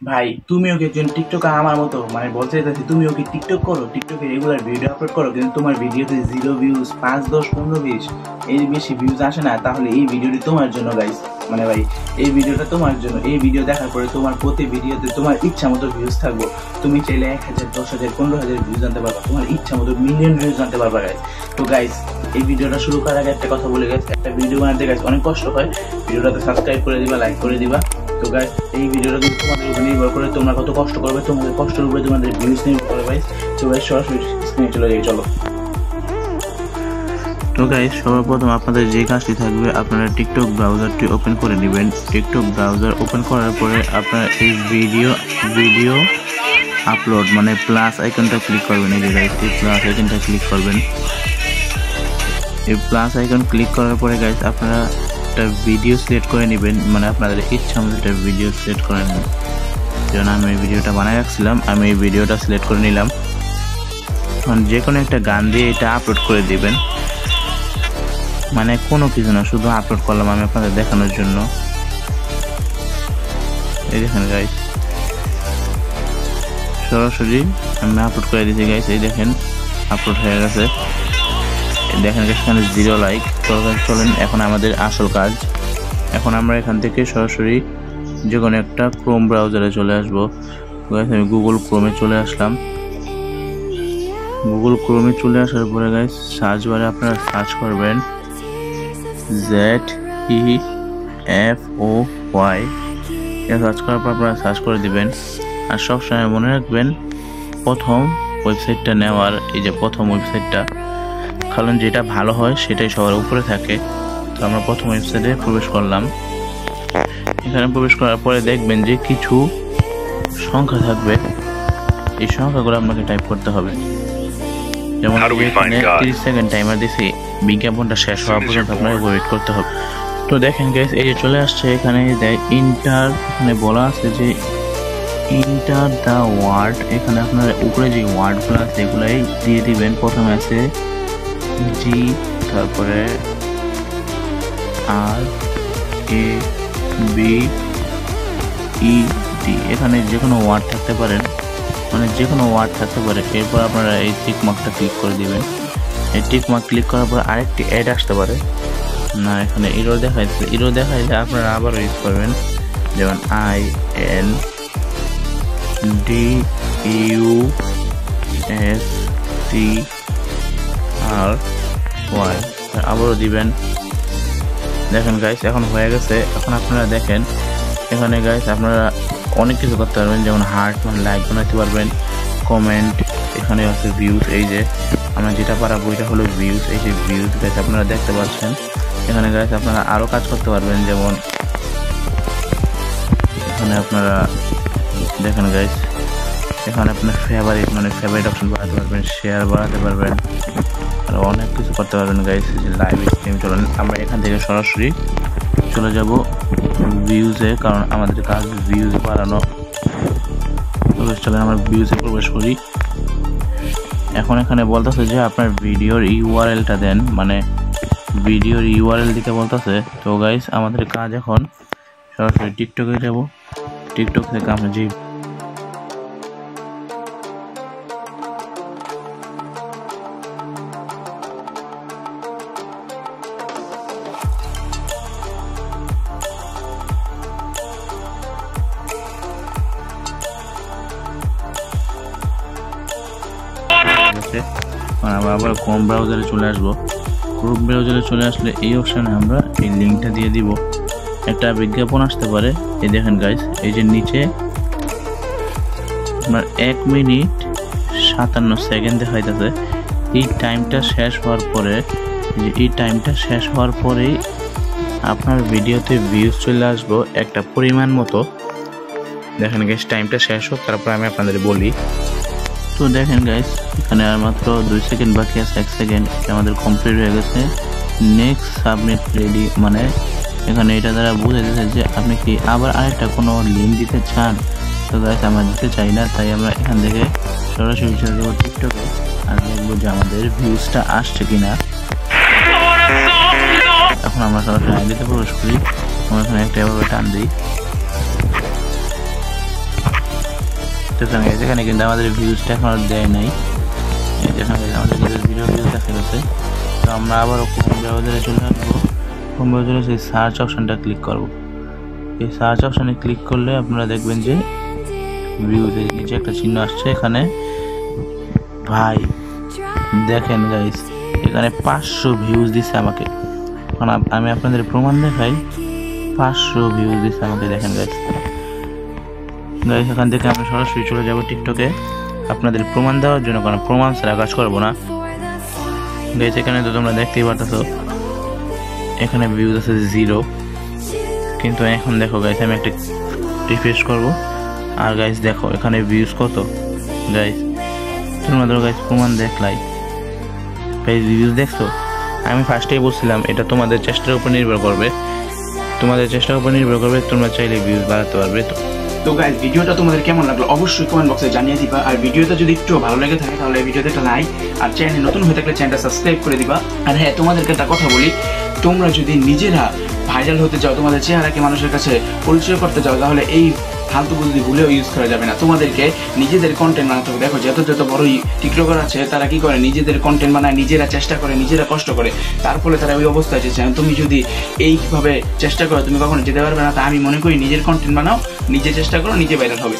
ভাই তুমিও কি একজন টিকটকার আমার মতো, মানে বলতে চাইছি তুমিও কি টিকটক করো, টিকটকে রেগুলার ভিডিও আপলোড করো, কিন্তু তোমার ভিডিওতে 0 ভিউজ, 5, 10, 15, 20 এর বেশি ভিউজ আসে না, তাহলে এই ভিডিওটি তোমার জন্য গাইস। মানে ভাই এই ভিডিওটা তোমার জন্য। এই ভিডিও দেখার পরে তোমার প্রতি ভিডিওতে তোমার ইচ্ছা মতো ভিউজ থাকবো। তুমি চাইলে 1000, 10,000, 15,000 ভিউজ আনতে পারবা, তোমার ইচ্ছা মতো মিলিয়ন ভিউজ আনতে পারবা গাইস। তো গাইস এই ভিডিওটা শুরু করার আগে একটা কথা বলে গাইস, একটা ভিডিও বানাতে গাইস অনেক কষ্ট হয়। ভিডিওটাতে সাবস্ক্রাইব করে দিবা, লাইক করে দিবা। তো গাইস এই ভিডিওটা কিন্তু তোমাদের উপর নির্ভর করে, তোমরা কত কষ্ট করবে, তোমাদের কষ্টের উপরে তোমাদের ভিউজ নির্ভর করে গাইস। তো গাইস সরাসরি স্ক্রিনে চলে যাই, চলো। তো গাইস সর্বপ্রথম আপনাদের যে কাজটি থাকবে, আপনারা টিকটক ব্রাউজারটি ওপেন করে নেবেন। টিকটক ব্রাউজার ওপেন করার পরে আপনারা এই ভিডিও আপলোড মানে প্লাস আইকনটা ক্লিক করবেন। এই যে গাইস এই প্লাস আইকনটা ক্লিক করবেন। এই প্লাস আইকন ক্লিক করার পরে গাইস আপনারা একটা ভিডিও সিলেক্ট করে নেবেন, মানে আপনাদের ইচ্ছা মতো একটা ভিডিও সিলেক্ট করে নেবেন। যেমন আমি এই ভিডিওটা বানাই রাখছিলাম, আমি এই ভিডিওটা সিলেক্ট করে নিলাম। এখন যে কোনো একটা গান দিয়ে এটা আপলোড করে দিবেন, মানে কোনো কিছু না, শুধু আপলোড করলাম আমি আপনাদের দেখানোর জন্য। এই দেখেন গাইস সরাসরি আমি আপলোড করে দিয়েছি গাইস। এই দেখেন আপলোড হয়ে গেছে। দেখেন এখানে 0 লাইক। তো চলেন এখন আমাদের আসল কাজ। এখন আমরা এখান থেকে সরাসরি যে কোনো একটা ক্রোম ব্রাউজারে চলে আসবো। গাইস আমি গুগল ক্রোমে চলে আসলাম। গুগল ক্রোমে চলে আসার পরে গাইস সার্চ বারে আপনারা সার্চ করবেন ZEFOY। সার্চ করার পর আপনারা সার্চ করে দিবেন। আর সবসময় মনে রাখবেন প্রথম ওয়েবসাইটটা নেওয়ার, এই যে প্রথম ওয়েবসাইটটা, কারণ যেটা ভালো হয় সেটাই সবার উপরে থাকে। তো আমরা প্রথম ওয়েবসাইটে প্রবেশ করলাম। এখানে প্রবেশ করার পরে দেখবেন যে কিছু সংখ্যা থাকবে, এই সংখ্যাগুলো আপনাকে টাইপ করতে হবে। যেমন এখানে 30 সেকেন্ড টাইমার দিছি, বিজ্ঞাপনটা শেষ হওয়া পর্যন্ত আপনাকে ওয়েট করতে হবে। তো দেখেন গাইস এই যে চলে আসছে, এখানে ইন্টার, এখানে বলা আছে যে ইন্টার দ্য ওয়ার্ড। এখানে আপনার উপরে যে ওয়ার্ডগুলো আছে এগুলাই দিয়ে দিবেন। প্রথমে আছে জি, তারপরে RABED। এখানে যে কোনো ওয়ার্ড থাকতে পারেন, মানে যে কোনো ওয়ার্ড থাকতে পারে। এরপর আপনারা এই টিক মার্কটা ক্লিক করে দিবেন। এই টিক মার্ক ক্লিক করার পর আরেকটি অ্যাড আসতে পারে না, এখানে এরর দেখাইছে। এরর দেখাইলে আপনারা আবারও ইউজ করবেন, যেমন INDUSTRY আবারও দিবেন। দেখেন গাইস এখন হয়ে গেছে। এখন আপনারা দেখেন এখানে গাইস আপনারা অনেক কিছু করতে পারবেন, যেমন হার্ট মানে লাইক বানাতে পারবেন, কমেন্ট, এখানে আছে ভিউজ। এই যে আমরা যেটা পারাবো এটা হলো ভিউজ। এই যে ভিউজ গাইস আপনারা দেখতে পাচ্ছেন। এখানে গাইস আপনারা আরো কাজ করতে পারবেন, যেমন এখানে আপনারা দেখেন গাইস এখানে আপনার ফেভারিট মানে ফেভারিট অপশন বাড়াতে পারবেন, শেয়ার বাড়াতে পারবেন, আর অনেক কিছু করতে পারবেন গাইস। লাইভ স্ট্রিম চলেন আমরা এখান থেকে সরাসরি চলে যাব ভিউজে, কারণ আমাদের কাজ ভিউজ বাড়ানো। চলেন আমরা ভিউজে প্রবেশ করি। এখন এখানে বলতেছে যে আপনার ভিডিওর ইউআরএলটা দেন, মানে ভিডিওর ইউআরএল দিতে বলতেছে। তো গাইস আমাদের কাজ এখন সরাসরি টিকটকে যাব। টিকটক থেকে আমরা যে আমরা আবার ক্রোম ব্রাউজারে চলে আসবো। ক্রোম ব্রাউজারে চলে আসলে এই অপশানে আমরা এই লিঙ্কটা দিয়ে দিব। একটা বিজ্ঞাপন আসতে পারে, এই দেখেন গাইস এই যে নিচে আপনার 1 মিনিট 57 সেকেন্ড দেখাইতেছে। এই টাইমটা শেষ হওয়ার পরে, এই টাইমটা শেষ হওয়ার পরেই আপনার ভিডিওতে ভিউজ চলে আসবো একটা পরিমাণ মতো। দেখেন গাইস টাইমটা শেষ হোক, তারপর আমি আপনাদের বলি। তো দেখেন গাইস এখানে আর মাত্র 2 সেকেন্ড বাকি আছে, 1 সেকেন্ড আমাদের কমপ্লিট হয়ে গেছে। নেক্সট সাবমিট রেডি, মানে এখানে এটা দ্বারা বুঝে দিচ্ছে যে আপনি কি আবার আরেকটা কোনো লিঙ্ক দিতে চান। তো গাইস আমরা দিতে চাই না, তাই আমরা এখান থেকে সরাসরি চলে যাবো টিকটকে আর দেখবো যে আমাদের ভিউজটা আসছে কিনা। এখন আমরা সরাসরি আইডিতে প্রবেশ করি। আমরা এখানে একটা এভাবে টান দিই। দেখতেছেন গাইস, এখানে কিন্তু আমাদের ভিউজটা এখনো দেয় নাই। যেখানে আমাদের কিন্তু ভিডিও ভিউজ দেখা গেছে। তো আমরা আবারও ক্রোম ব্রাউজারে চলে আসবো। ক্রোম ব্রাউজারে সেই সার্চ অপশনটা ক্লিক করব। এই সার্চ অপশনে ক্লিক করলে আপনারা দেখবেন যে ভিউজের নিচে একটা চিহ্ন আসছে। এখানে ভাই দেখেন গাইস, এখানে 500 ভিউজ দিচ্ছে আমাকে। আমি আপনাদের প্রমাণ দেখাই, 500 ভিউজ দিচ্ছে আমাকে। দেখেন গাইস, এখান থেকে আমরা সরাসরি চলে যাব টিকটকে আপনাদের প্রমাণ দেওয়ার জন্য, কারণ প্রমাণ ছাড়া কাজ করবো না গাইস। এখানে তো তোমরা দেখতেই পারতেছো এখানে ভিউজ আছে 0, কিন্তু এখন দেখো গাইস আমি একটা রিফ্রেশ করব আর গাইস দেখো এখানে ভিউজ কত গাইস। তোমরা তো গাইস প্রমাণ দেখলাই গাইস, ভিউজ দেখছো। আমি ফার্স্টেই বলছিলাম এটা তোমাদের চেষ্টার উপর নির্ভর করবে, তোমরা চাইলে ভিউজ বাড়াতে পারবে। তো গাইস ভিডিওটা তোমাদের কেমন লাগলো অবশ্যই কমেন্ট বক্সে জানিয়ে দিবা। আর ভিডিওটা যদি একটু ভালো লেগে থাকে তাহলে ভিডিওতে একটা লাইক, আর চ্যানেল নতুন হয়ে থাকলে চ্যানেলটা সাবস্ক্রাইব করে দিবা। আর হ্যাঁ, তোমাদেরকে একটা কথা বলি, তোমরা যদি নিজেরা ভাইরাল হতে চাও, তোমাদের চেহারাকে মানুষের কাছে পরিচয় করতে চাও, তাহলে এই ফালতু বুদ্ধি ভুলেও ইউজ করা যাবে না। তোমাদেরকে নিজেদের কন্টেন্ট বানাতে হবে। দেখো যত বড় টিকটকার আছে তারা কি করে, নিজেদের কন্টেন্ট বানায়, নিজেরা চেষ্টা করে, নিজেরা কষ্ট করে, তার ফলে তারা ওই অবস্থায় এসেছে। তুমি যদি এইভাবে চেষ্টা করো তুমি কখনো যেতে পারবে না। তা আমি মনে করি নিজের কন্টেন্ট বানাও, নিজে চেষ্টা করো, নিজে ভাইরাল হবে।